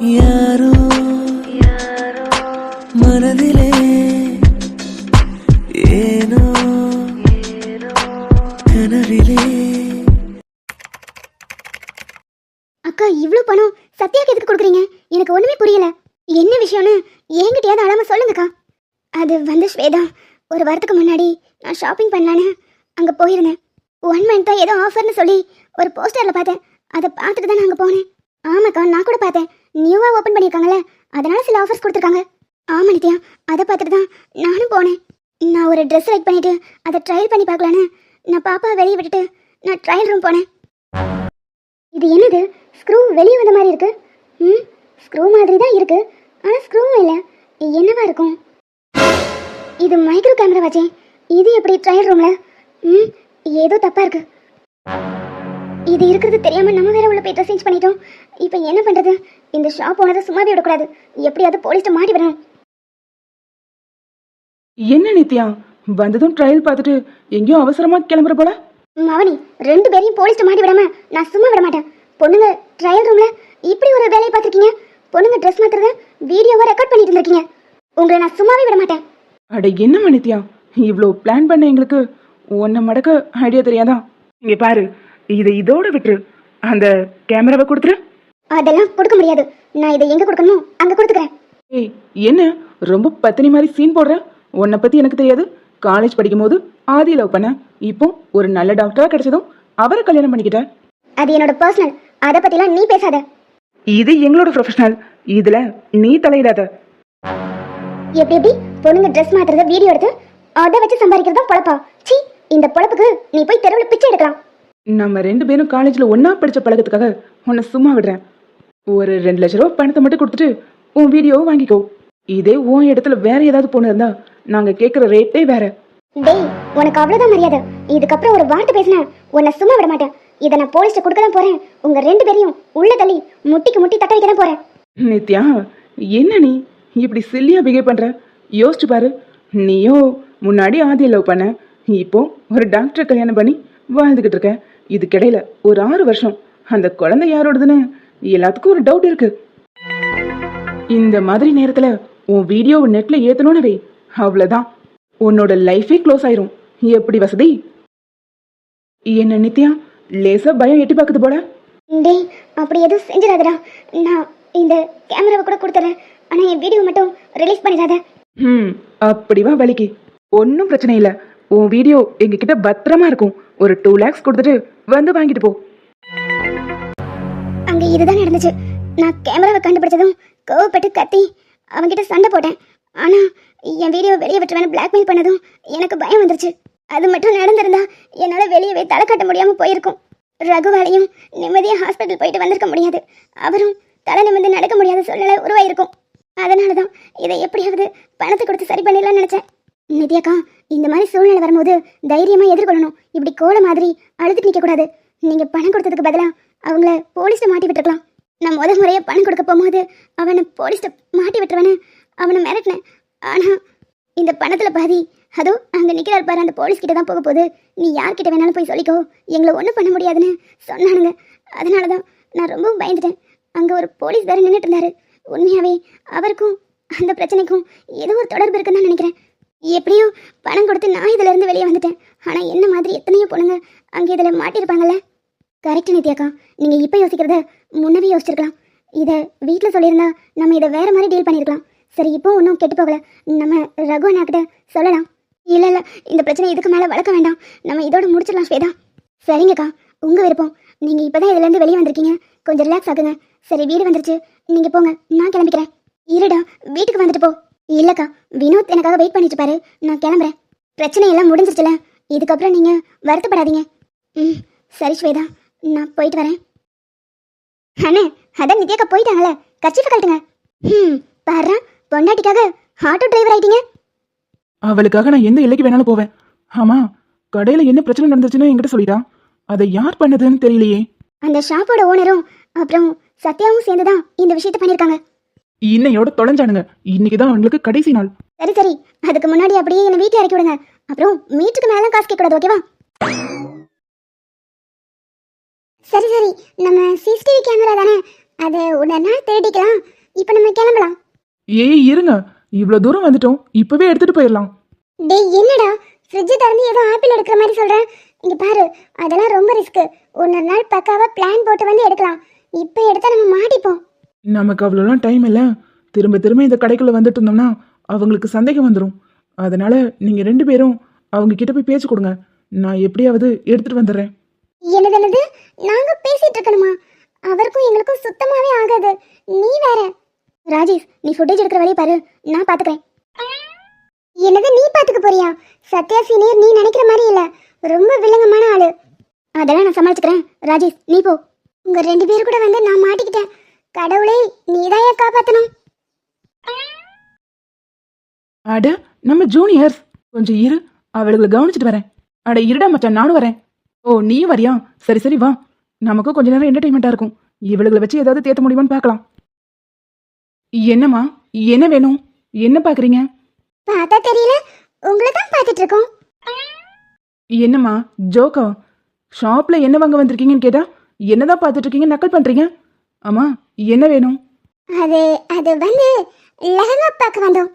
யாரோ மனதிலே ஏனோ கனவிலே. அக்கா, இவ்ளோ பணம் சத்யாக்கு எதுக்கு கொடுக்குறீங்க? எனக்கு ஒண்ணுமே புரியல. என்ன விஷயம்னு என்கிட்டயாவது அழாம சொல்லுங்கக்கா. அது வந்து ஸ்வேதா, ஒரு வாரத்துக்கு முன்னாடி நான் ஷாப்பிங் பண்ணலான்னு அங்க போயிருந்தேன். 1 மந்த்தா ஏதோ ஆஃபர்னு சொல்லி ஒரு போஸ்டர்ல பார்த்தேன். அதை பார்த்துட்டு தான் நான் அங்க போனேன். ஆமாக்கா, நான் கூட பார்த்தேன். நியூவா ஓபன் பண்ணியிருக்காங்கல்ல, அதனால சில ஆஃபர்ஸ் கொடுத்துருக்காங்க. ஆமா நித்யா, அதை பார்த்துட்டு தான் நானும் போனேன். நான் ஒரு ட்ரெஸ் லைக் பண்ணிட்டு அதை ட்ரையல் பண்ணி பார்க்கலான்னு நான் பாப்பா வெளியே விட்டுட்டு நான் ட்ரையல் ரூம் போனேன். இது என்னது? ஸ்க்ரூ வெளியே வந்த மாதிரி இருக்கு. ஸ்க்ரூ மாதிரி தான் இருக்கு, ஆனால் ஸ்க்ரூவும் இல்லை. என்னவா இருக்கும்? இது மைக்ரோ கேமரா வச்சே, இது எப்படி ட்ரையல் ரூம்ல? ஏதோ தப்பா இருக்கு. இது இருக்கிறது தெரியாம நம்ம வேற உள்ள போய் ட்ரெஸ் சேஞ்ச் பண்ணிட்டோம். இப்போ என்ன பண்றது? இந்த ஷாப் ஓனரை சும்மாவே விடக்கூடாது, எப்படியாவது போலீஸ்ட்ட மாட்டி விடணும். என்ன நித்யா, வந்ததும் ட்ரையல் பார்த்துட்டு எங்கேயோ அவசரமா கிளம்புற போல? மவனி, 2 பேரையும் போலீஸ்ட்ட மாட்டி விடாம நான் சும்மா விட மாட்டேன். பொண்ணுங்க ட்ரையல் ரூம்ல இப்படி ஒரு வேலையை பார்த்துருக்கீங்க. பொண்ணுங்க ட்ரெஸ் மாத்துறத வீடியோவா ரெக்கார்ட் பண்ணிட்டு இருந்திருக்கீங்க. உங்களை நான் சும்மாவே விட மாட்டேன். அட என்னம்மா நித்யா, இவ்வளோ பிளான் பண்ண எங்களுக்கு ஒன்றை மடக்க ஐடியா தெரியாதா? இங்கே பாரு, இதை இதோட விட்டுரு, அந்த கேமராவை கொடுத்துரு. அதெல்லாம் கொடுக்க முடியாது. நான் இதை எங்க கொடுக்கணுமோ அங்க கொடுத்துக்கிறேன். ஏய், என்ன ரொம்ப பத்தினி மாதிரி சீன் போடுற? உன்னை பத்தி எனக்கு தெரியாது. காலேஜ் படிக்கும் போது ஆதி லவ் பண்ண, இப்போ ஒரு நல்ல டாக்டரா கிடைச்சதும் அவரை கல்யாணம் பண்ணிக்கிட்ட. அது என்னோட பர்சனல், அதை பத்திலாம் நீ பேசாத. இது எங்களோட ப்ரொஃபஷனல், இதுல நீ தலையிடாத. எப்படி எப்படி பொண்ணுங்க ட்ரெஸ் மாத்துறத வீடியோ எடுத்து அதை வச்சு சம்பாதிக்கிறதா பொழப்பா? சீ, இந்த பொழப்புக்கு நீ போய் தெருவில் பிச்சை எடுக்கலாம். நம்ம 2 பேரும் காலேஜ்ல ஒன்னா படிச்ச பழக்கத்துக்காக உன்னை சும்மா விடுறேன். ஒரு 2 லட்ச ரூபா பணத்தை மட்டும் கொடுத்துட்டு உன் வீடியோவை வாங்கிக்கோ. இதே உன் இடத்துல வேற ஏதாவது பொண்ணு இருந்தா நாங்க கேட்குற ரேட்டே வேற. டேய், உனக்கு அவ்வளவுதான் மரியாதை. இதுக்கப்புறம் ஒரு வார்த்தை பேசினா உன்னை சும்மா விட மாட்டேன். இதை நான் போலீஸ்ட்ட கொடுக்க தான் போறேன். உங்க 2 பேரையும் உள்ள தள்ளி முட்டிக்கு முட்டி தட்ட வைக்க தான் போறேன். நித்யா, என்ன நீ இப்படி சில்லியா பிஹேவ் பண்ற? யோசிச்சு பாரு, நீயோ முன்னாடி ஆதியை லவ் பண்ண, இப்போ ஒரு டாக்டர் கல்யாணம் பண்ணி வாழ்ந்துகிட்டு இருக்க. இதுக்கிடையில ஒரு 6 வருஷம் அந்த குழந்தை யாரோடதுன்னு எல்லாத்துக்கும் ஒரு டவுட் இருக்கு. இந்த மாதிரி நேரத்துல உன் வீடியோவை நெட்ல ஏத்தணும்னு வை, அவ்வளவுதான், உன்னோட லைஃபே க்ளோஸ் ஆயிரும். எப்படி வசதி? என்ன நித்யா, லேசா பயம் எட்டி பாக்குது போல? டேய், அப்படி எதுவும் செஞ்சிடாதடா. நான் இந்த கேமராவை கூட கொடுத்துறேன், ஆனா என் வீடியோ மட்டும் ரிலீஸ் பண்ணிடாத. அப்படிவா வலிக்கு? ஒன்றும் பிரச்சனை இல்லை, உன் வீடியோ எங்ககிட்ட பத்திரமா இருக்கும். ஒரு 2 lakhs கொடுத்துட்டு வந்து வாங்கிட்டு போ. அங்க இதுதான் நடந்துச்சு. நான் கேமராவை கண்டுபிடிச்சதும் கோவப்பட்டு கத்தி அவன்கிட்ட சண்டை போட்டேன். ஆனா என் வீடியோ வெளியே விட்டுருவேன் பிளாக்மெயில் பண்ணதும் எனக்கு பயம் வந்துருச்சு. அது மட்டும் நடந்திருந்தா என்னால வெளியவே தலை கட்ட முடியாம போயிருக்கும். ரகுவாலையும் நிம்மதியா ஹாஸ்பிட்டல் போயிட்டு வந்திருக்க முடியாது. அவரும் தலை நிமிர்ந்து நடக்க முடியாத சூழ்நிலை உருவாயிருக்கும். அதனாலதான் இதை எப்படியாவது பணத்தை கொடுத்து சரி பண்ணிடலாம்னு நினைச்சேன். நித்யாக்கா, இந்த மாதிரி சூழ்நிலை வரும்போது தைரியமா எதிர்கொள்ளணும். இப்படி கோல மாதிரி அழுதுட்டு நிக்க கூடாது. நீங்க பணம் கொடுத்ததுக்கு பதிலா அவங்கள போலீஸ்ல மாட்டி விட்டுருக்கலாம். நான் முதல் முறையா பணம் கொடுக்க போகும்போது அவனை போலீஸ்ல மாட்டி விட்டுருவேன்னு அவனை மிரட்டினேன். ஆனா இந்த பணத்துல பாதி அதோ அங்க நிக்கிறார் பாரு, அந்த போலீஸ் கிட்ட தான் போக போகுது. நீ யார்கிட்ட வேணாலும் போய் சொல்லிக்கோ, எங்களை ஒன்றும் பண்ண முடியாதுன்னு சொன்னானுங்க. அதனாலதான் நான் ரொம்பவும் பயந்துட்டேன். அங்க ஒரு போலீஸ் வேற நின்றுட்டு இருந்தாரு. உண்மையாவே அவருக்கும் அந்த பிரச்சனைக்கும் ஏதோ ஒரு தொடர்பு இருக்குன்னு தான் நினைக்கிறேன். எப்படியோ பணம் கொடுத்து நான் இதுல இருந்து வெளியே வந்துட்டேன். ஆனா என்ன மாதிரி எத்தனையோ பொண்ணுங்க அங்க இதுல மாட்டிருப்பாங்கல்ல. கரெக்ட் நித்யாக்கா, நீங்க இப்ப யோசிக்கிறத முன்னவே யோசிச்சிருக்கலாம். இதை வீட்டுல சொல்லியிருந்தா நம்ம இதை வேற மாதிரி டீல் பண்ணிருக்கலாம். சரி, இப்போ ஒன்றும் கெட்டு போகல, நம்ம ரகு அண்ணாக்கிட்ட சொல்லலாம். இல்ல இல்ல, இந்த பிரச்சனை இதுக்கு மேல வளர்க்க வேண்டாம், நம்ம இதோட முடிச்சிடலாம் ஸ்வேதா. சரிங்கக்கா, உங்க விருப்பம். நீங்க இப்பதான் இதுல இருந்து வெளியே வந்திருக்கீங்க, கொஞ்சம் ரிலாக்ஸ் ஆகுங்க. சரி, வீடு வந்துருச்சு, நீங்க போங்க, நான் கிளம்பிக்கிறேன். இருடா, வீட்டுக்கு வந்துட்டு போ. இல்லக்கா, வினோத் எனக்காக வெயிட் பண்ணிட்டு பாரு, நான் கிளம்புறேன். பிரச்சனை எல்லாம் முடிஞ்சிருச்சுல, இதுக்கப்புறம் நீங்க வருத்தப்படாதீங்க. சரி ஸ்வேதா, நான் போயிட்டு வரேன். அண்ணே, அதான் நித்யாக்கா போயிட்டாங்களே, கர்ச்சீஃபை கழட்டுங்க. பாரு, பொண்டாட்டிக்காக ஆட்டோ டிரைவர் ஆயிட்டீங்க. அவளுக்காக நான் எந்த எல்லைக்கு வேணாலும் போவேன். ஆமா, கடையில என்ன பிரச்சனை நடந்துச்சுன்னு என்கிட்ட சொல்லிட்டா, அதை யார் பண்ணதுன்னு தெரியலையே. அந்த ஷாப்போட ஓனரும் அப்புறம் சத்யாவும் சேர்ந்துதான் இந்த விஷயத்தை பண்ணிருக்காங்க. இன்னையோட தொலைஞ்சானுங்க. இன்னைக்குதான் அவங்களுக்கு கடைசி நாள். சரி சரி, அதுக்கு முன்னாடி அப்படியே என்ன வீட்டுல இறக்கி விடுங்க. அப்புறம் மீட்டுக்கு மேல காசு கேட்க கூடாது, ஓகேவா? சரி சரி, நம்ம சிசிடிவி கேமரா தானே, அதை ஒரு நாள் தேடிக்கலாம். இப்போ நம்ம கிளம்பலாம். ஏய் இருங்க, இவ்வளோ தூரம் வந்துட்டோம், இப்பவே எடுத்துட்டு போயிடலாம். டேய் என்னடா ஃப்ரிட்ஜ் திறந்து ஏதோ ஆப்பிள் எடுக்கிற மாதிரி சொல்கிறேன். இங்கே பாரு, அதெல்லாம் ரொம்ப ரிஸ்க்கு. ஒரு நாள் பக்காவாக பிளான் போட்டு வந்து எடுக்கலாம். இப்போ எடுத்தா நம்ம மாட்டிப்போம். நமக்கு அவ்வளோலாம் டைம் இல்லை. திரும்ப திரும்ப இந்த கடைக்குள்ள வந்துட்டு இருந்தோம்னா அவங்களுக்கு சந்தேகம் வந்துடும். அதனால நீங்க 2 பேரும் அவங்க கிட்ட போய் பேச்சு கொடுங்க. நான் எப்படியாவது எடுத்துட்டு வந்துடுறேன். என்னது நாங்கள் பேசிட்டு இருக்கணுமா? அவருக்கும் எங்களுக்கும் சுத்தமாகவே ஆகாது. நீ வேற. ராஜேஷ், நீ ஃபுட்டேஜ் எடுக்கிற வழியை பாரு, நான் பார்த்துக்கிறேன். என்னது நீ பார்த்துக்க போறியா? சத்யா சீனியர் நீ நினைக்கிற மாதிரி இல்லை, ரொம்ப வில்லங்கமான ஆளு. அதெல்லாம் நான் சமாளிச்சுக்கிறேன். ராஜேஷ் நீ போ. உங்க 2 பேர் கூட வந்து நான் மாட்டிக்கிட்டேன். கடவுளே, நீதான் ஏன் காப்பாற்றணும். அட நம்ம ஜூனியர்ஸ், கொஞ்சம் இரு, அவளுகளை கவனிச்சுட்டு வரேன். அட இருடா மச்சான், நானும் வரேன். ஓ நீயும் வரியா? சரி சரி வா, நமக்கும் கொஞ்ச நேரம் என்டர்டைன்மெண்ட்டாக இருக்கும். இவளுகளை வச்சு ஏதாவது தேத்த முடியுமான்னு பார்க்கலாம். என்னம்மா, என்ன வேணும்? என்ன பார்க்குறீங்க? பார்த்தா தெரியல, உங்களை தான் பார்த்துட்டு இருக்கோம். என்னம்மா ஜோக்கா? ஷாப்பில் என்ன வாங்க வந்திருக்கீங்கன்னு கேட்டா என்னதான் பார்த்துட்டு இருக்கீங்க, நக்கல் பண்ணுறீங்க. ஆமா என்ன வேணும்? அது அது வந்து லெஹங்கா பார்க்க வந்தோம்.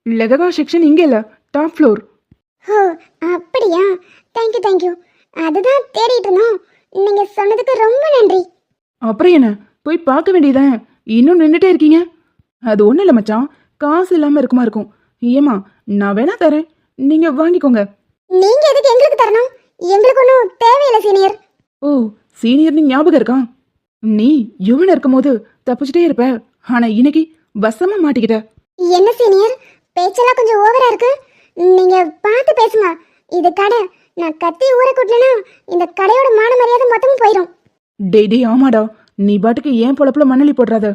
லெககா செக்ஷன் இங்கே இல்லை, டாப் ஃப்ளோர். ஓ அப்படியா? தேங்க்யூ. அதுதான் தேடிட்டு இருந்தோம். நீங்க சொன்னதுக்கு ரொம்ப நன்றி. அப்புறம் என்ன, போய் பார்க்க வேண்டியதான், இன்னும் நின்றுட்டே இருக்கீங்க. அது ஒன்றும் இல்லை மச்சான், காசு இல்லாமல் இருக்குமா இருக்கும். ஏமா நான் வேணா தரேன், நீங்கள் வாங்கிக்கோங்க. நீங்க எதுக்கு எங்களுக்கு தரணும்? எங்களுக்கு ஒன்றும் தேவையில்லை சீனியர். ஓ சீனியர்னு ஞாபகம் இருக்கா? நீ யுவன் இருக்கும்போது தப்பிச்சுட்டே இருப்ப, ஆனால் இன்னைக்கு வசமாக மாட்டிக்கிட்ட. என்ன சீனியர், பேச்செல்லாம் கொஞ்சம் ஓவரா இருக்கு. நீங்க பார்த்து பேசுங்க. இது கடை. நான் கத்தி ஊரை கூட்டலனா இந்த கடையோட மான மரியாதை மொத்தமும் போயிடும். டேய் ஆமாடா, நீ பாட்டுக்கு ஏன் பொழப்புல மண்ணலி போடுறாத.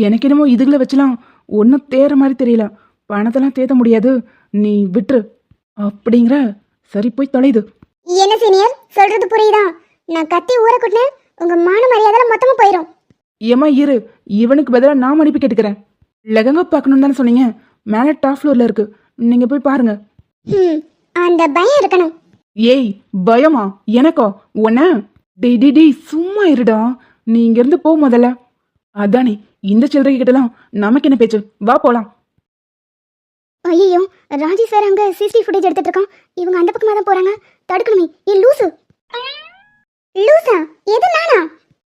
எனக்கு என்னமோ இதுகளை வச்சுலாம் ஒன்றும் தேற மாதிரி தெரியல. பணத்தெல்லாம் தேத்த முடியாது, நீ விட்டுரு அப்படிங்கிற. சரி போய் தொலைது. என்ன சீனியர் சொல்றது புரியுதா? நான் கத்தி ஊரை கூட்டினேன், உங்க மான மரியாதை மொத்தமும் போயிடும். ஏமா இரு, இவனுக்கு பதிலாக நான் மன்னிப்பு கேட்டுக்கிறேன். லெகங்கா பார்க்கணும்னு தானே சொன்னீங்க, மேலே டாப் ஃப்ளோரில் இருக்கு, நீங்கள் போய் பாருங்க. அந்த பயம் இருக்கணும். ஏய் பயமா எனக்கோ? உன்ன டேய் சும்மா இருடா, நீ இங்கேருந்து போ முதல்ல. அதானே, இந்த சில்லறை கிட்டலாம் நமக்கு என்ன பேச்சு, வா போலாம். ஐயோ, ராஜேஷ் சார் அங்க சிசிடிவி ஃபுட்டேஜ் எடுத்துட்டு இருக்கான். இவங்க அந்த பக்கமா தான் போறாங்க, தடுக்கணுமே. ஏ லூசு. லூசா? எது நானா?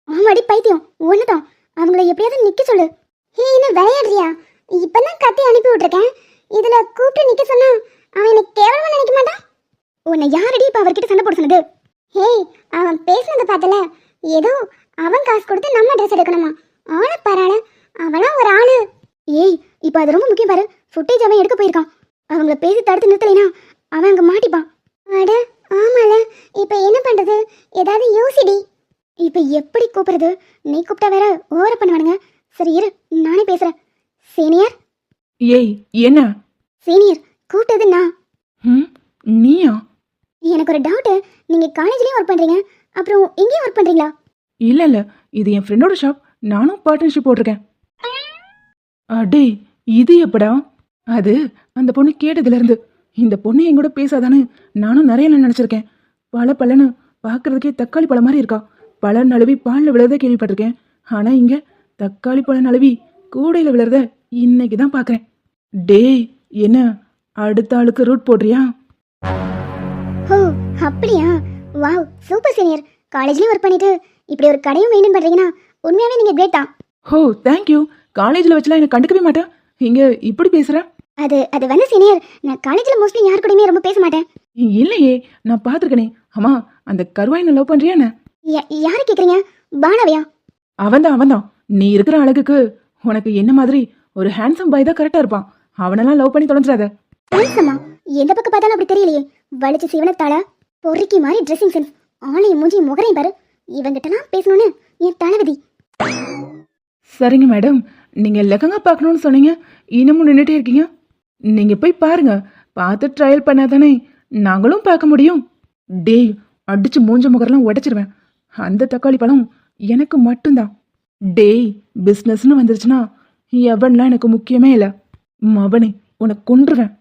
ஆமாடி பைத்தியம், ஒண்ணுதான். அவங்கள எப்படியாவது நிக்க சொல்லு. ஹே என்ன விளையாடுறியா? இப்பதான் கத்தி அனுப்பி விட்டுருக்கேன். இதுல கூப்பிட்டு நிக்க சொன்னா அவன் எனக்கு கேவலமா நினைக்க மாட்டான். உன்னை யாரடி இப்ப அவர்கிட்ட சண்டை போட சொன்னது? ஹே, அவன் பேசுனதை பார்த்தல, ஏதோ அவன் காசு கொடுத்து நம்ம ட்ரெஸ் எடுக்கணுமா? ஆளை பாராள, அவளாம் ஒரு ஆளு. ஏய் இப்போ அது ரொம்ப முக்கியம் பாரு. ஃபுட்டேஜ் அவன் எடுக்க போயிருக்கான். அவங்கள பேசி தடுத்து நிறுத்தலைனா அவன் அங்கே மாட்டிப்பான். அட ஆமால, இப்போ என்ன பண்றது? ஏதாவது யோசிடி. இப்போ எப்படி கூப்பிடுறது? நீ கூப்பிட்டா வேற ஓவர பண்ணுவானுங்க. சரி இரு, நானே பேசுறேன். சீனியர். ஏய் என்ன? சீனியர் கூப்பிட்டது நான். நீயா? எனக்கு ஒரு டவுட்டு. நீங்க காலேஜ்லயும் ஒர்க் பண்றீங்க, அப்புறம் இங்கேயும் ஒர்க் பண்றீங்களா? இல்ல இது என் ஃப்ரெண்டோட ஷாப், நானும் பார்ட்னர்ஷிப் போட்டிருக்கேன். அடே இது எப்படா? அது அந்த பொண்ணு கேட்டதுல இருந்து இந்த பொண்ணு என் கூட பேசாதானு நானும் நிறைய நினைச்சிருக்கேன். பழன்னு பார்க்கறதுக்கே தக்காளி பழம் மாதிரி இருக்கா. பழம் நழுவி பாலில் விழுறத கேள்விப்பட்டிருக்கேன். ஆனா இங்க தக்காளி பழம் நழுவி கூடையில விழுறத இன்னைக்கு தான் பார்க்கறேன். டேய் என்ன, அடுத்த ஆளுக்கு ரூட் போடுறியா? ஓ அப்படியா? Wow super senior. காலேஜ்லயும் ஒர்க் பண்ணிட்டு இப்படி ஒரு கடையும் மெயின்டைன் பண்றீங்கன்னா உண்மையாவே நீங்க கிரேட் தான். ஹோ தேங்க்யூ. காலேஜில் வச்சுலாம் எனக்கு கண்டுக்கவே மாட்டேன், இங்க இப்படி பேசுற. அது வந்து சீனியர், நான் காலேஜ்ல மோஸ்ட்லி யார் கூடயுமே ரொம்ப பேச மாட்டேன். இல்லையே, நான் பார்த்துருக்கனே. அம்மா அந்த கருவாயினை லவ் பண்றியா என்ன? யாரை கேக்குறீங்க? பானாவையா? அவன்தான். நீ இருக்கிற அழகுக்கு உனக்கு என்ன மாதிரி ஒரு ஹேண்ட்ஸம் பாய் தான் கரெக்டா இருப்பான். அவனெல்லாம் லவ் பண்ணி தொலைஞ்சிடாத. ஹேண்ட்ஸமா? எந்த பக்கம் பார்த்தாலும் அப்படி தெரியலையே. வலிச்சு சிவனத்தாள பொறுக்கி மாதிரி ட்ரெஸ்ஸிங் சென்ஸ், ஆளையும் மூஞ்சி முகரையும் பாரு. இவங்கிட்டலாம் பேசணும்னு என் தலைவதி. சரிங்க மேடம், நீங்க லெகங்கா பார்க்கணும்னு சொன்னீங்க, இன்னமும் நின்றுட்டே இருக்கீங்க. நீங்க போய் பாருங்க, பார்த்து ட்ரையல் பண்ணாதானே நாங்களும் பார்க்க முடியும். டேய் அடிச்சு மூஞ்ச முகரெல்லாம் உடைச்சிருவேன். அந்த தக்காளி பழம் எனக்கு மட்டும்தான். டேய் பிஸ்னஸ்னு வந்துருச்சுன்னா எவன்லாம் எனக்கு முக்கியமே இல்லை. மவனே உனக்கு கொன்றுவேன்.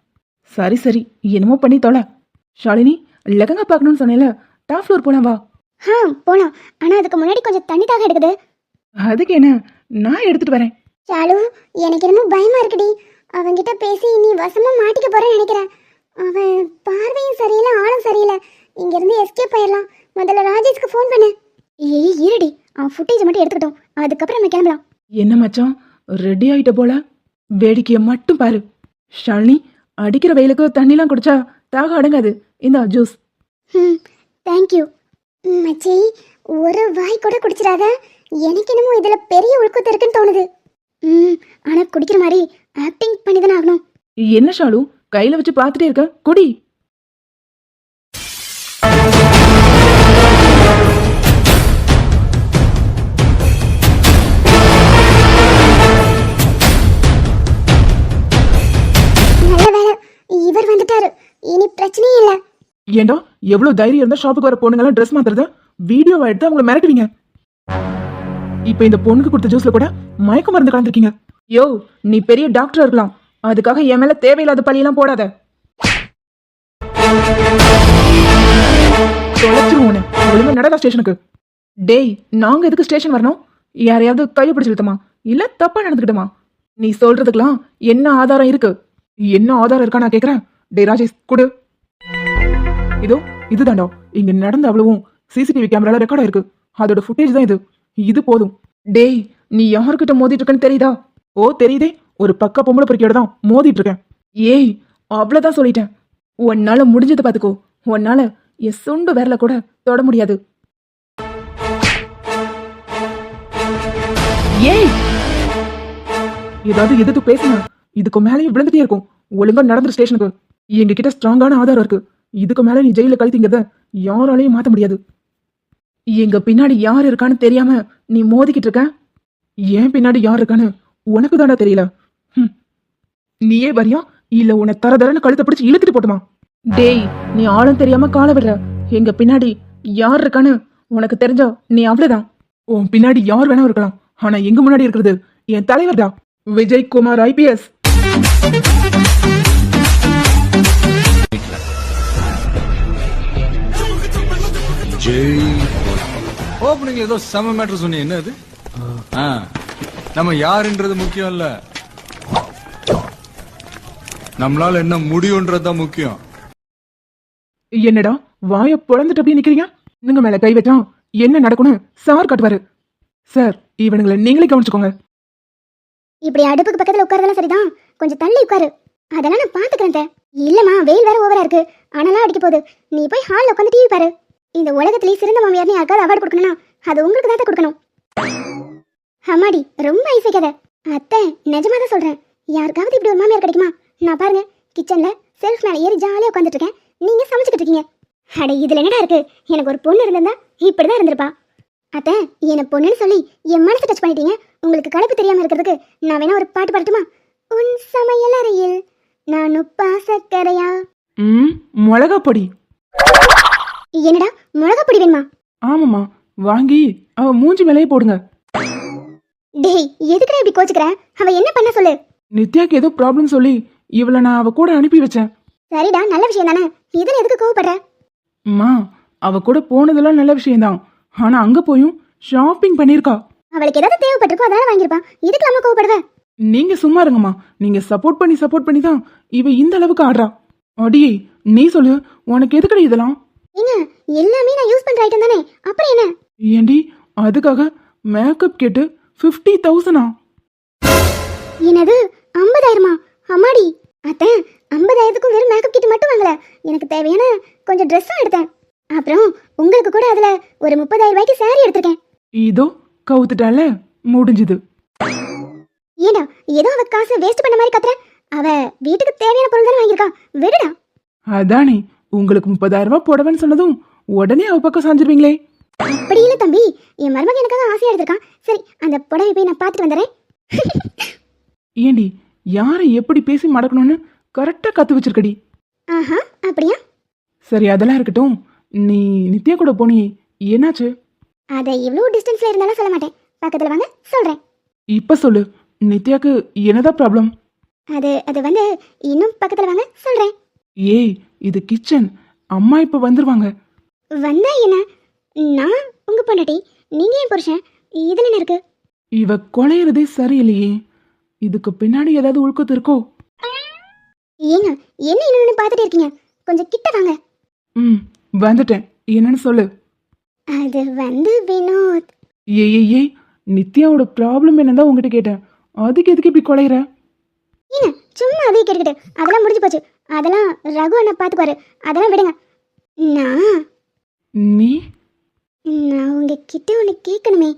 சரி என்னமோ பண்ணி தொலை. ஷாலினி, லெகங்கா பார்க்கணும்னு சொன்னேல, டாப் ஃப்ளோர் போலாம் வா. போலாம். ஆனா அதுக்கு முன்னாடி கொஞ்சம் தண்ணி தாக எடுக்குது. அதுக்கு என்ன, நான் எடுத்துட்டு வரேன். ஷாலு, எனக்கு என்னமோ பயமா இருக்குடி. அவன்கிட்ட பேசி நீ வசமா மாட்டிக்க போறேன்னு நினைக்கிறேன். அவன் பார்வையும் சரியில்லை, ஆளும் சரியில்லை. இங்க இருந்து எஸ்கேப் ஆயிடலாம். முதல்ல ராஜேஷ்க்கு ஃபோன் பண்ணு. ஏய் இருடி, அவன் ஃபுட்டேஜ் மட்டும் எடுத்துக்கிட்டோம், அதுக்கப்புறம் நம்ம கிளம்பலாம். என்ன மச்சான், ரெடி ஆயிட்ட போல. வேடிக்கையை மட்டும் பாரு. ஷாலினி, அடிக்கிற வெயிலுக்கு தண்ணிலாம் குடிச்சா தாக அடங்காது. இந்த ஜூஸ். தேங்க்யூ மச்சி. ஒரு வாய் கூட குடிச்சிடாத. எனக்கு என்னமோ இதுல பெரிய உள்குத்து இருக்குன்னு தோணுது. ஆனா குடிக்கிற மாதிரி ஆக்டிங் பண்ணி தானே ஆகணும். என்ன ஷாலு, கையில வச்சு பார்த்துட்டே இருக்க, குடி. நல்ல வேலை, இவர் வந்துட்டாரு. இனி பிரச்சனையே இல்ல. ஏண்டா, எவ்வளவு தைரியம் இருந்தா ஷாப்புக்கு வர பொண்ணுங்களாம் ட்ரெஸ் மாத்துறத வீடியோவா எடுத்து அவங்கள மிரட்டுவீங்க. இப்ப இந்த பொண்ணுக்கு கொடுத்த ஜூஸ்ல கூட மயக்க மருந்து கலந்துருக்கீங்க. யோ, நீ பெரிய டாக்டரா இருக்கலாம், அதுக்காக என் மேல தேவையில்லாத பழியெல்லாம் போடாத. தொலைச்சிருவோன்னு ஒழுங்கா நடடா ஸ்டேஷனுக்கு. டேய், நாங்க எதுக்கு ஸ்டேஷன் வரணும்? யாரையாவது கையை பிடிச்சிருத்தமா இல்ல தப்பா நடந்துக்கிட்டோமா? நீ சொல்றதுக்கெல்லாம் என்ன ஆதாரம் இருக்கு? என்ன ஆதாரம் இருக்கா நான் கேக்குறேன். டே ராஜேஷ், குடு. இதோ இதுதாண்டா இங்க நடந்த அவ்வளவும் சிசிடிவி கேமரால ரெக்கார்ட் இருக்கு. அதோட ஃபுட்டேஜ் தான் இது. இது போதும். டேய், நீ யாருக்கிட்ட மோதிட்டு இருக்கன்னு தெரியுதா? ஓ தெரியுதே, ஒரு பக்க பொம்பளை பொறுக்கியோட தான் மோதிட்டு இருக்கேன். ஏய், அவ்வளவுதான் சொல்லிட்டேன். உன்னால முடிஞ்சதை பாத்துக்கோ. உன்னால என் சுண்டு விரல கூட தொட முடியாது. ஏய், ஏதாவது எதிர்த்து பேசுங்க, இதுக்கு மேலேயும் விழுந்துட்டே இருக்கும். ஒழுங்கா நடந்துரு ஸ்டேஷனுக்கு. எங்க கிட்ட ஸ்ட்ராங்கான ஆதாரம் இருக்கு. இதுக்கு மேல நீ ஜெயில கழித்தீங்கிறத யாராலையும் மாத்த முடியாது. எங்க பின்னாடி யார் இருக்கான்னு தெரியாம நீ மோதிக்கிட்டு இருக்க. ஏன் பின்னாடி யார் இருக்கான்னு உனக்கு தாண்டா தெரியல. நீயே வரியா இல்ல உன்னை தரதரன்னு கழுத்தை பிடிச்சு இழுத்துட்டு போட்டுமா? டேய், நீ ஆளும் தெரியாம காலை விடுற. எங்க பின்னாடி யார் இருக்கான்னு உனக்கு தெரிஞ்சா நீ அவ்வளவுதான். உன் பின்னாடி யார் வேணா இருக்கலாம், ஆனா எங்க முன்னாடி இருக்கிறது என் தலைவர் தான், விஜய் குமார் IPS. ஓப்பனிங்ல ஏதோ செம மேட்டர் சொன்னீங்க, என்ன அது? நம்ம யாருன்றது முக்கியம் இல்ல, நம்மளால என்ன முடியும்ன்றதுதான் முக்கியம். என்னடா வாய பொழந்துட்டு அப்படியே நிக்கிறீங்க? நீங்க மேல கை வச்சா என்ன நடக்கும்னு சார் காட்டுவாரு. சார், இவனுங்களை நீங்களே கவனிச்சுக்கோங்க. இப்படி அடுப்புக்கு பக்கத்துல உட்காரதெல்லாம் சரிதான், கொஞ்சம் தள்ளி உட்காரு. அதெல்லாம் நான் பாத்துக்கிறேன். இல்லம்மா, வெயில் வேற ஓவரா இருக்கு, ஆனாலாம் அடிக்க போகுது. நீ போய் ஹால்ல உட்காந்து டிவி பாரு. இந்த உலகத்திலேயே சிறந்த மாமியார்னு யாருக்காவது அவார்டு கொடுக்கணும்னா அது உங்களுக்கு தான் கொடுக்கணும். அம்மாடி, ரொம்ப ஐசைக்காத. அத்தை, நிஜமா தான் சொல்றேன். யாருக்காவது இப்படி ஒரு மாமியார் கிடைக்குமா? நான் பாருங்க, கிச்சன்ல செல்ஃப் மேல ஏறி ஜாலியா உட்காந்துட்டு இருக்கேன், நீங்க சமைச்சுக்கிட்டு இருக்கீங்க. அட, இதுல என்னடா இருக்கு? எனக்கு ஒரு பொண்ணு இருந்திருந்தா இப்படிதான் இருந்திருப்பா. அத்தை, என்ன பொண்ணுன்னு சொல்லி என் மனசு டச் பண்ணிட்டீங்க. உங்களுக்கு கலப்பு தெரியாம இருக்கிறதுக்கு நான் வேணா ஒரு பாட்டு பாடட்டுமா? உன் சமையல் அறையில் நான் உப்பா சக்கரையா. மிளகா பொடி. என்னடா, மிளகா பொடி வேணுமா? ஆமாமா, வாங்கி அவ மூஞ்சி மேலேயே போடுங்க. டேய், எதுக்குடா இப்படி கோச்சுக்கிற? அவ என்ன பண்ண சொல்லு. நித்யாக்கு ஏதோ ப்ராப்ளம் சொல்லி இவளை நான் அவ கூட அனுப்பி வச்சேன். சரிடா, நல்ல விஷயம் தானே. இதுல எதுக்கு கோவப்படுற? அம்மா, அவ கூட போனதெல்லாம் நல்ல விஷயம்தான், ஆனா அங்க போயும் ஷாப்பிங் பண்ணிருக்கா. அவளுக்கு ஏதாவது தேவைப்பட்டிருக்கோ அதனால வாங்கிருப்பா. இதுக்கு நம்ம கோவப்படுவ? நீங்க சும்மா இருங்கம்மா. நீங்க சப்போர்ட் பண்ணி தான் இவ இந்த அளவுக்கு ஆடுறா. அடியே, நீ சொல்லு, உனக்கு எதுக்கடி இதெல்லாம்? ஏங்க, எல்லாமே நான் யூஸ் பண்ற ஐட்டம் தானே, அப்புறம் என்ன? ஏண்டி, அதுக்காக மேக்கப் கேட்டு 50,000? என்னது, 50,000? அம்மாடி, அத்தை, 50,000க்கும் வெறும் மேக்கப் கிட் மட்டும் வாங்கல, எனக்கு தேவையான கொஞ்சம் ட்ரெஸ்ஸும் எடுத்தேன். அப்புறம் உங்களுக்கு கூட அதுல ஒரு 30,000 ரூபாய்க்கு சாரி எடுத்திருக்கேன். இதோ கவுத்துட்டால, முடிஞ்சுது. ஏடா, ஏதோ அவ காசு வேஸ்ட் பண்ண மாதிரி கத்துற. அவ வீட்டுக்கு தேவையான பொருள் தானே வாங்கியிருக்கா, விடுடா. அதானே, உங்களுக்கு 30,000 ரூபாய் போடவன்னு சொன்னதும் உடனே அவ பக்கம் சாஞ்சிருவீங்களே. அப்படி இல்ல தம்பி, என் மருமகன் எனக்காக ஆசையா எடுத்திருக்கான். சரி, அந்த புடவை போய் நான் பார்த்துட்டு வந்துடுறேன். ஏண்டி, யாரை எப்படி பேசி மடக்கணும்னு கரெக்டா கத்து வச்சிருக்கடி. ஆஹா, அப்படியா? சரி, அதெல்லாம் இருக்கட்டும். நீ நித்யா கூட போனி, என்னாச்சு? அதை இவ்வளோ டிஸ்டன்ஸ்ல இருந்தாலும் சொல்ல மாட்டேன். பக்கத்துல வாங்க, சொல்றேன். இப்ப சொல்லு, நித்யாக்கு என்னதான் ப்ராப்ளம்? அது வந்து இன்னும் பக்கத்துல வாங்க, சொல்றேன். ஏய், இது கிச்சன். அம்மா இப்ப வந்துருவாங்க. வந்தா என்ன? நான் உங்க பொண்டாட்டி, நீங்க என் புருஷன், இதுல என்ன இருக்கு? இவ கொலையிறதே சரியில்லையே. இதுக்கு பின்னாடி ஏதாவது உள்குத்து இருக்கோ? ஏங்க என்ன என்னன்னு பார்த்துட்டு இருக்கீங்க? கொஞ்சம் கிட்ட வாங்க. ம், வந்துட்டேன். என்னன்னு சொல்லு. அது வந்து வினோத். ஏய், நித்யாவோட ப்ராப்ளம் என்னதான் உங்ககிட்ட கேட்டேன். அதுக்கு எதுக்கு இப்படி கொலையிற? ஏங்க சும்மா அதையே கேட்டுக்கிட்டு அதெல்லாம் முடிஞ்சு போச்சு. அதெல்லாம் ரகு அண்ணா பார்த்துக்குவாரு. அதெல்லாம் விடுங்க. நான் நீ நான் உங்ககிட்ட ஒன்று கேட்கணுமே.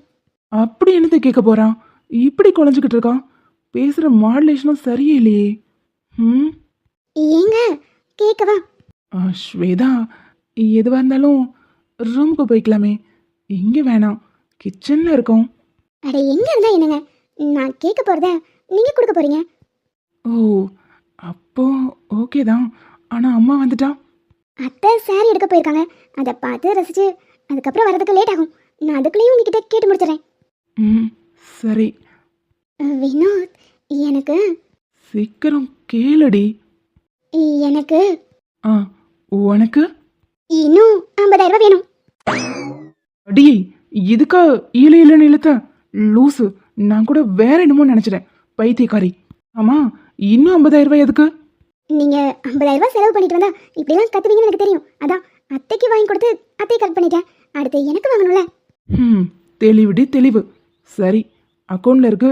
அப்படி என்னத்தை கேட்க போறான்? இப்படி குழஞ்சுக்கிட்டு இருக்கான். பேசுற மாடுலேஷனும் சரியே இல்லையே. ம், ஏங்க கேட்கவா? ஸ்வேதா, எதுவாக இருந்தாலும் ரூமுக்கு போய்க்கலாமே. இங்கே வேணாம், கிச்சனில் இருக்கோம். அட எங்க இருந்தா என்னங்க, நான் கேட்க போறத நீங்க கொடுக்க போறீங்க. ஓ, அப்போ ஓகே தான். ஆனால் அம்மா வந்துட்டா? அத்தை சாரி எடுக்க போயிருக்காங்க. அதை பார்த்து ரசிச்சு அதுக்கப்புறம் வரதுக்கு லேட் ஆகும். நான் அதுக்குள்ளேயும் உங்ககிட்ட கேட்டு முடிச்சிடறேன். ம், சரி. வினோத், எனக்கு சீக்கிரம் கேளுடி. எனக்கு ஆ, உனக்கு இன்னும் 50,000 ரூபாய் வேணும். அடி, இதுக்கா இல்லைன்னு இழுத்த லூசு? நான் கூட வேற என்னமோ நினைச்சிட்டேன், பைத்தியக்காரி. ஆமா, இன்னும் 50,000 ரூபாய் எதுக்கு? நீங்க 50,000 ரூபாய் செலவு பண்ணிட்டு வந்தா இப்படிலாம் கத்துவீங்கன்னு எனக்கு தெரியும். அதான் அத்தைக்கு வாங்கி கொடுத்து அத்தையை கட் பண்ணிட்டேன். அடுத்து எனக்கு வாங்கணும்ல. ம், தெளிவுடி தெளிவு. சரி, அக்கௌண்ட்ல இருக்கு,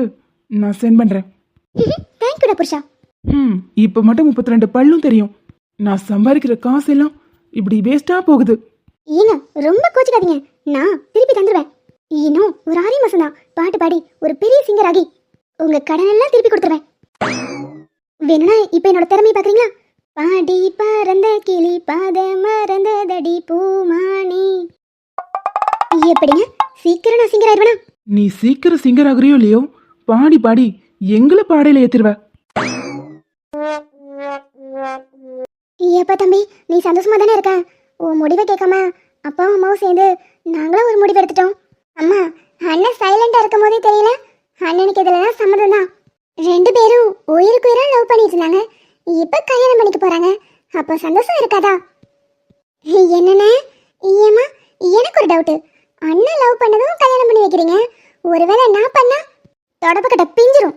நான் சென்ட் பண்றேன். தேங்க்யூடா புருஷா. ம், இப்போ மட்டும் 32 பல்லும் தெரியும். நான் சம்பாதிக்கிற காசு எல்லாம் இப்படி வேஸ்டா போகுது. ஏங்க ரொம்ப கோச்சிக்காதீங்க, நான் திருப்பி தந்துடுவேன். இன்னும் ஒரு 6 மாசம் தான் பாட்டு பாடி ஒரு பெரிய சிங்கர் ஆகி உங்க கடன் எல்லாம் திருப்பி கொடுத்துருவேன். வேணும்னா இப்ப என்னோட திறமையை பாக்குறீங்களா? பாடி பறந்த கிளி பாத மறந்ததடி பூமானி. எப்படிங்க சீக்கிரம் நான் சிங்கர் ஆயிடுவேனா? நீ சீக்கிரம் சிங்கர் ஆகுறியோ இல்லையோ, பாடி பாடி எங்களை பாடையில ஏத்திருவ. ஏப்பா தம்பி, நீ சந்தோஷமா தானே இருக்க? உன் முடிவை கேட்காம அப்பாவும் அம்மாவும் சேர்ந்து நாங்களும் ஒரு முடிவு எடுத்துட்டோம். அம்மா, அண்ணன் சைலண்டா இருக்கும் போதே தெரியல அண்ணனுக்கு இதுலலாம் சம்மதம் தான். 2 பேரும் உயிருக்கு உயிரா லவ் பண்ணிட்டு இருந்தாங்க. இப்ப கல்யாணம் பண்ணிக்க போறாங்க. அப்ப சந்தோஷம் இருக்காதா? என்னண்ணே? ஏமா, எனக்கு ஒரு டவுட். அண்ணன் லவ் பண்ணதும் கல்யாணம் பண்ணி வைக்கிறீங்க. ஒருவேளை நான் பண்ணா தொடப்ப கட்ட பிஞ்சிரும்.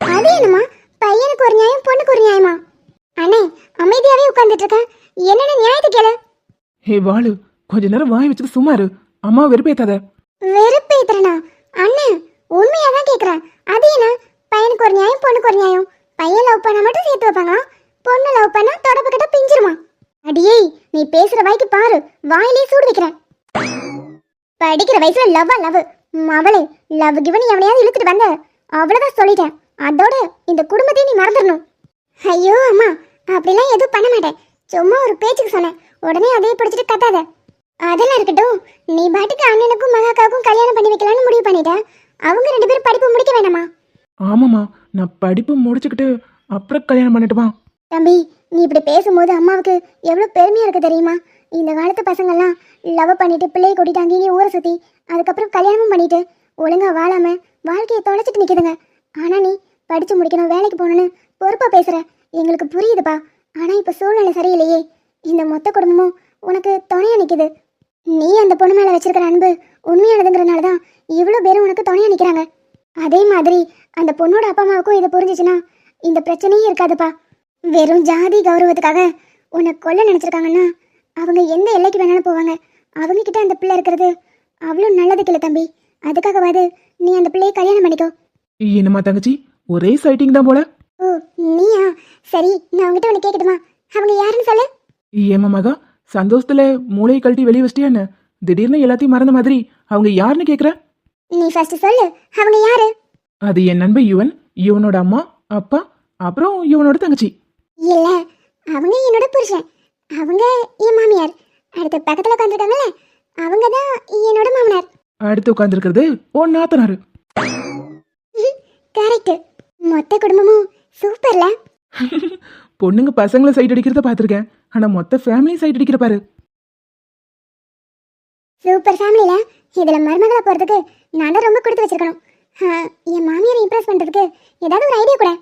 அது என்னமா, பையனுக்கு ஒரு நியாயம் பொண்ணுக்கு ஒரு நியாயமா? அண்ணே, அமைதியாவே உட்கார்ந்துட்டு இருக்க, என்னென்ன நியாயத்தை கேளு. ஹே வாளு, கொஞ்ச நேரம் வாய் வச்சுட்டு சும்மா இரு. அம்மா வெறுப்பேத்தாத. வெறுப்பேத்துறனா? அண்ணே உண்மையா தான் கேக்குறேன். அது என்ன, பையனுக்கு ஒரு நியாயம் பொண்ணுக்கு ஒரு நியாயம்? பையன் லவ் பண்ணா மட்டும் சேர்த்து வைப்பாங்க, பொண்ணு லவ் பண்ணா தொடப்ப கட்ட பிஞ்சிருமா? அடியே, நீ பேசுற வாய்க்கு பாரு, வாயிலே சூடு வைக்கிறேன். படிக்கிற வயசுல லவ் மவளே, லவ் கிவன் எவனையாவது இழுத்துட்டு வந்த அவ்வளவுதான் சொல்லிட்டேன். அதோட இந்த குடும்பத்தையும் நீ மறந்துடணும். ஐயோ அம்மா, அப்படிலாம் எதுவும் பண்ண மாட்டேன். சும்மா ஒரு பேச்சுக்கு சொன்னேன், உடனே அதே பிடிச்சிட்டு கத்தாத. அதெல்லாம் இருக்கட்டும், நீ பாட்டுக்கு அண்ணனுக்கும் மகாக்காவுக்கும் கல்யாணம் பண்ணி வைக்கலாம்னு முடிவு பண்ணிட்ட. அவங்க 2 பேரும் படிப்பு முடிக்க வேணாமா? ஆமாம்மா, நான் படிப்பு முடிச்சுக்கிட்டு அப்புறம் கல்யாணம் பண்ணிட்டுமா. தம்பி, நீ இப்படி பேசும்போது அம்மாவுக்கு எவ்வளோ பெருமையா இருக்கு தெரியுமா? இந்த காலத்து பசங்கள்லாம் லவ் பண்ணிட்டு பிள்ளையை கூட்டிட்டு அங்கேயும் ஊரை சுற்றி அதுக்கப்புறம் கல்யாணமும் பண்ணிட்டு ஒழுங்கா வாழாம வாழ்க்கையை தொலைச்சிட்டு நிற்குதுங்க. ஆனால் நீ படித்து முடிக்கணும், வேலைக்கு போகணுன்னு பொறுப்பாக பேசுகிற. எங்களுக்கு புரியுதுப்பா. ஆனால் இப்போ சூழ்நிலை சரியில்லையே. இந்த மொத்த குடும்பமும் உனக்கு துணையாக நிற்குது. நீ அந்த பொண்ணு மேலே வச்சிருக்கிற அன்பு உண்மையானதுங்கிறனால தான் இவ்வளோ பேரும் உனக்கு துணையாக நிற்கிறாங்க. அதே மாதிரி அந்த பொண்ணோட அப்பா அம்மாவுக்கும் இதை புரிஞ்சிச்சுன்னா இந்த பிரச்சனையே இருக்காதுப்பா. வெறும் ஜாதி கௌரவத்துக்காக உன்னை கொல்ல நினச்சிருக்காங்கன்னா அவங்க எந்த எல்லைக்கு வேணாலும் போவாங்க. அவங்க கிட்ட அந்த பிள்ளை இருக்கிறது அவ்வளோ நல்லதுக்கு இல்லை தம்பி. அதுக்காகவாது நீ அந்த பிள்ளையை கல்யாணம் பண்ணிக்கோ. என்னம்மா தங்கச்சி, ஒரே சைட்டிங் தான் போல. ஓ, நீயா? சரி, நான் உங்ககிட்ட ஒன்று கேட்கட்டுமா? அவங்க யாருன்னு சொல்லு. ஏமா மகா, சந்தோஷத்துல மூளையை கழட்டி வெளியே வச்சிட்டியான்னு திடீர்னு எல்லாத்தையும் மறந்த மாதிரி அவங்க யாருன்னு கேக்குற? நீ ஃபர்ஸ்ட் சொல்லு, அவங்க யாரு? அது என் நண்பன் யுவன், யுவனோட அம்மா அப்பா, அப்புறம் யுவனோட தங்கச்சி. இல்ல, அவங்க என்னோட புருஷன். அவங்க என் மாமியார். அடுத்த பக்கத்துல உட்காந்துருக்காங்கல்ல, அவங்க தான் என்னோட மாமனார். அடுத்து உட்காந்துருக்கிறது உன் நாத்தனாரு. கரெக்ட். மொத்த குடும்பமும் சூப்பர்ல. பொண்ணுங்க பசங்களை சைட் அடிக்கிறத பாத்திருக்கேன், ஆனா மொத்த ஃபேமிலி சைட் அடிக்கிற பாரு. சூப்பர் ஃபேமிலில இதுல மருமகளா போறதுக்கு நான் தான் ரொம்ப கொடுத்து வச்சிருக்கணும். என் மாமியாரை இம்ப்ரெஸ் பண்றதுக்கு ஏதாவது ஒரு ஐடியா கூட.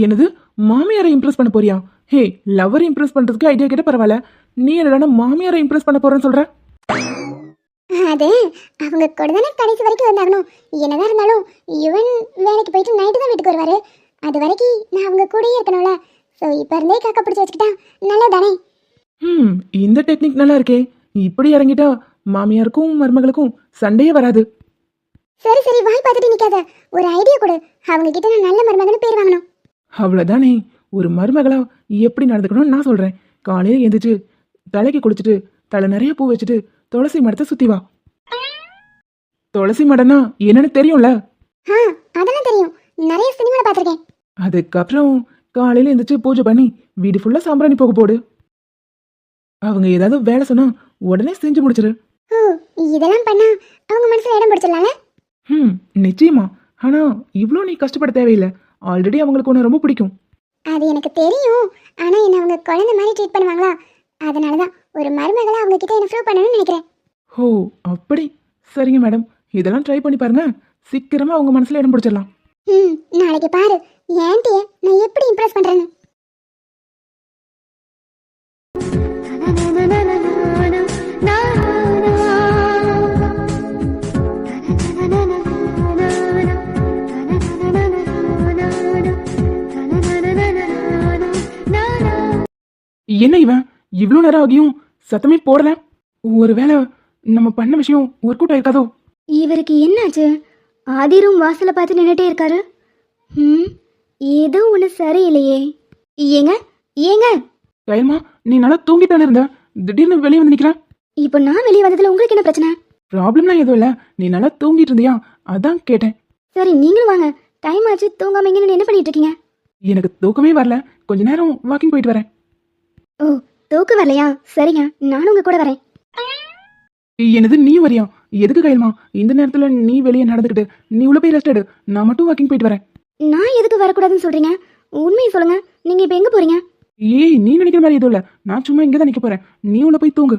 என்னது, மாமியாரை இம்ப்ரெஸ் பண்ண போறியா? ஹே, லவரை இம்ப்ரெஸ் பண்றதுக்கு ஐடியா கேட்ட பரவாயில்ல, நீ என்னடா மாமியாரை இம்ப்ரெஸ் பண்ண போறேன்னு சொல்ற? அது அவங்க கூட தானே கடைசி வரைக்கும் வந்தாகணும். என்னதான் இருந்தாலும் யுவன் வேலைக்கு போயிட்டு நைட்டு தான் வீட்டுக்கு வருவாரு. அது வரைக்கும் நான் அவங்க கூடயே இருக்கணும்ல. ஸோ இப்போ இருந்தே காக்கா பிடிச்சி வச்சுக்கிட்டா நல்லதானே? இந்த டெக்னிக் நல்லா இருக்கே. இப்படி இறங்கிட்டா மாமியாருக்கும் மருமகளுக்கும் சண்டையே வராது. சரி சரி, வாய் பார்த்துட்டு நிற்காத, ஒரு ஐடியா கொடு. அவங்க கிட்ட நான் நல்ல மருமகன்னு பேர் வாங்கணும். அவ்வளோதானே. ஒரு மருமகளா எப்படி நடந்துக்கணும்னு நான் சொல்கிறேன். காலையில் எழுந்திரிச்சு தலைக்கு குளிச்சுட்டு தலை நிறைய பூ வச்சுட்டு துளசி மடத்தை சுற்றி வா. துளசி மடம்னா என்னன்னு தெரியும்ல? ஆ, அதெல்லாம் தெரியும். நிறைய சினிமாவில் பார்த்துருக்கேன். அதுக்கப்புறம் காலையில் எழுந்திரிச்சு பூஜை பண்ணி வீடு ஃபுல்லாக சாம்பிராணி போக போடு. அவங்க ஏதாவது வேலை சொன்னா உடனே செஞ்சு முடிச்சிரு. ஓ, இதெல்லாம் பண்ணா அவங்க மனசுல இடம் பிடிச்சிடலாம்ல? நிச்சயமா. ஆனா இவ்வளோ நீ கஷ்டப்பட தேவையில்லை. ஆல்ரெடி அவங்களுக்கு உன்னை ரொம்ப பிடிக்கும். அது எனக்கு தெரியும். ஆனா என்ன அவங்க குழந்தை மாதிரி ட்ரீட் பண்ணுவாங்களா? அதனாலதான் ஒரு மருமகளா அவங்க கிட்ட என்ன ப்ரூவ் பண்ணணும்னு நினைக்கிறேன். ஓ அப்படி. சரிங்க மேடம், இதெல்லாம் ட்ரை பண்ணி பாருங்க. சீக்கிரமா அவங்க மனசுல இடம் பிடிச்சிடலாம். நாளைக்கு பாரு ஏன்ட்டிய நான் எப்படி இம்ப்ரெஸ் பண்றேன்னு. என்ன இவன் இவ்வளோ நேரம் ஆகியும் சத்தமே போடல? ஒருவேளை நம்ம பண்ண விஷயம் ஒர்க் அவுட் ஆயிருக்காதோ? இவருக்கு என்னாச்சு? ஆதி ரூம் வாசலை பார்த்து நின்றுட்டே இருக்காரு. ஏதோ ஒன்று சரியில்லையே. ஏங்க ஏங்க, கையல்மா, நீ நல்லா தூங்கித்தானே இருந்த, திடீர்னு வெளியே வந்து நிற்கிறேன். இப்போ நான் வெளியே வந்ததுல உங்களுக்கு என்ன பிரச்சனை? ப்ராப்ளம்லாம் எதுவும் இல்லை. நீ நல்லா தூங்கிட்டு இருந்தியா, அதான் கேட்டேன். சரி நீங்களும் வாங்க. டைம் ஆச்சு, தூங்காம இங்கே என்ன பண்ணிட்டு இருக்கீங்க? எனக்கு தூக்கமே வரல, கொஞ்ச நேரம் வாக்கிங் போயிட்டு வரேன். ஓ, தூக்கம் வரலையா? சரிங்க, நானும் உங்க கூட வரேன். என்னது நீ வரியா? எதுக்கு கையல்மா இந்த நேரத்துல நீ வெளியே நடந்துக்கிட்டு? நீ உள்ள போய் ரெஸ்ட் எடு, நான் மட்டும் வாக்கிங் போயிட்டு வரேன். நான் எதுக்கு வரக்கூடாதுன்னு சொல்றீங்க? உண்மையை சொல்லுங்க, நீங்க இப்ப எங்க போறீங்க? ஏய், நீ நினைக்கிற மாதிரி எதுவும் இல்ல. நான் சும்மா இங்கே தான் நிற்க போறேன். நீ உள்ள போய் தூங்கு.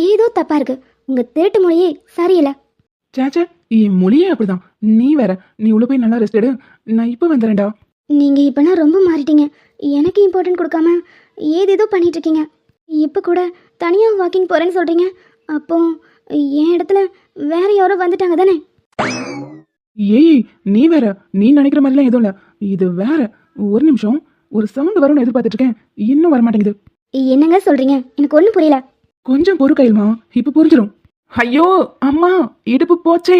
ஏதோ தப்பா இருக்கு. உங்க திருட்டு மொழியே சரியில்லை. சேச்சே, என் மொழியே அப்படிதான். நீ வேற. நீ உள்ள போய் நல்லா ரெஸ்ட் எடு, நான் இப்போ வந்துடுறேன்டா. நீங்க இப்பனா ரொம்ப மாறிட்டீங்க. எனக்கு இம்பார்ட்டன்ட் கொடுக்காம ஏதேதோ பண்ணிட்டு இருக்கீங்க. இப்போ கூட தனியா வாக்கிங் போறேன்னு சொல்றீங்க. அப்போ என் இடத்துல வேற யாரோ வந்துட்டாங்க தானே? ஏய், நீ வேற. நீ நினைக்கிற மாதிரிலாம் எதுவும் இல்ல. இது வேற. ஒரு நிமிஷம், ஒரு சவுண்ட் வரும்னு எதிர்பார்த்துட்டு இருக்கேன், இன்னும் வர மாட்டேங்குது. என்னங்க சொல்றீங்க? எனக்கு ஒன்றும் புரியல. கொஞ்சம் பொறு கையல்மா, இப்ப புரிஞ்சிடும். ஐயோ அம்மா, இடுப்பு போச்சே.